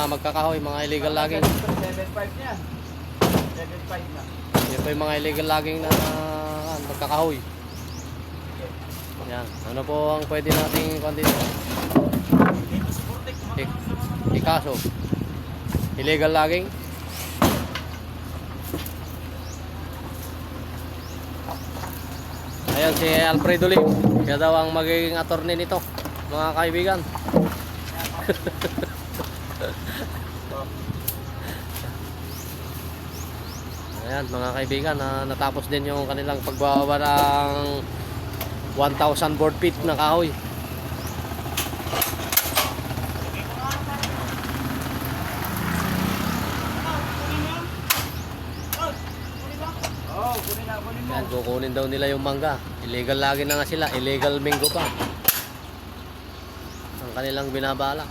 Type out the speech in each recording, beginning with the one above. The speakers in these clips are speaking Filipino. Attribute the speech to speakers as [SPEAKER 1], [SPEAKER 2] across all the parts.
[SPEAKER 1] magkakahoy, mga illegal logging.
[SPEAKER 2] 7.5 niya. 7.5 na.
[SPEAKER 1] Yan po yung mga illegal logging na magkakahoy. Yan. Ano po ang pwede nating dito? Ikaso. Illegal logging. Ayan si Alfredo Lim. Siya daw ang magiging attorney nito, mga kaibigan. Ayan mga kaibigan, natapos din yung kanilang pagbababa ng 1,000 board feet na kahoy. Ayan, kukunin daw nila yung mangga. Illegal lagi na nga sila, illegal mango pa ang kanilang binabala.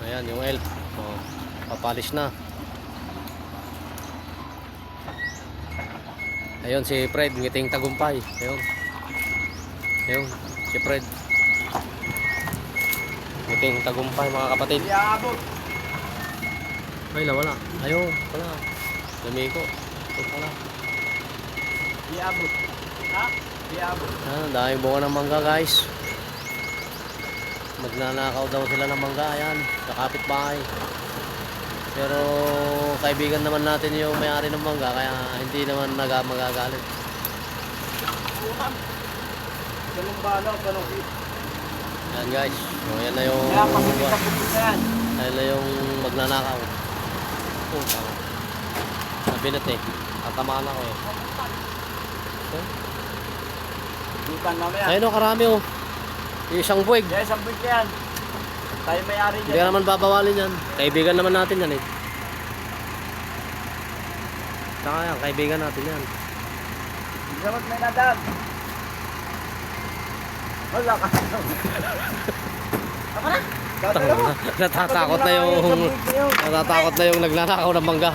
[SPEAKER 1] Ayan yung elf, papalis na. Ayun si Fred, ngiting tagumpay. Ayun. Ayun, si Fred. Ngiting tagumpay mga kapatid. Ay, wala. Ayun, wala. Lumiko. Ito pala.
[SPEAKER 2] Iabot. Ha? Iabot.
[SPEAKER 1] Dahil bunga ng mangga guys. Magnanakaw daw sila ng mangga. Ayan, sa kapitbahay. Pero kaibigan naman natin yung may-ari ng mangga, kaya hindi naman magagalit.
[SPEAKER 2] Ganun bala, ganun.
[SPEAKER 1] Yan guys, so yan na yung yan na yung magnanakaw. Oh, tama. Nabinat eh, tatamaan ako eh.
[SPEAKER 2] Bukan namin.
[SPEAKER 1] Ayun o, karami o. Isang buwig.
[SPEAKER 2] Yes, isang buwig yan. Tayo may-ari dyan.
[SPEAKER 1] Hindi ka naman babawalin yan. Kaibigan naman natin yan eh. Saka yan, kaibigan natin yan.
[SPEAKER 2] Hindi naman may nadag. Wala ka. Tama na.
[SPEAKER 1] Natatakot na yung nagnanakaw ng mangga.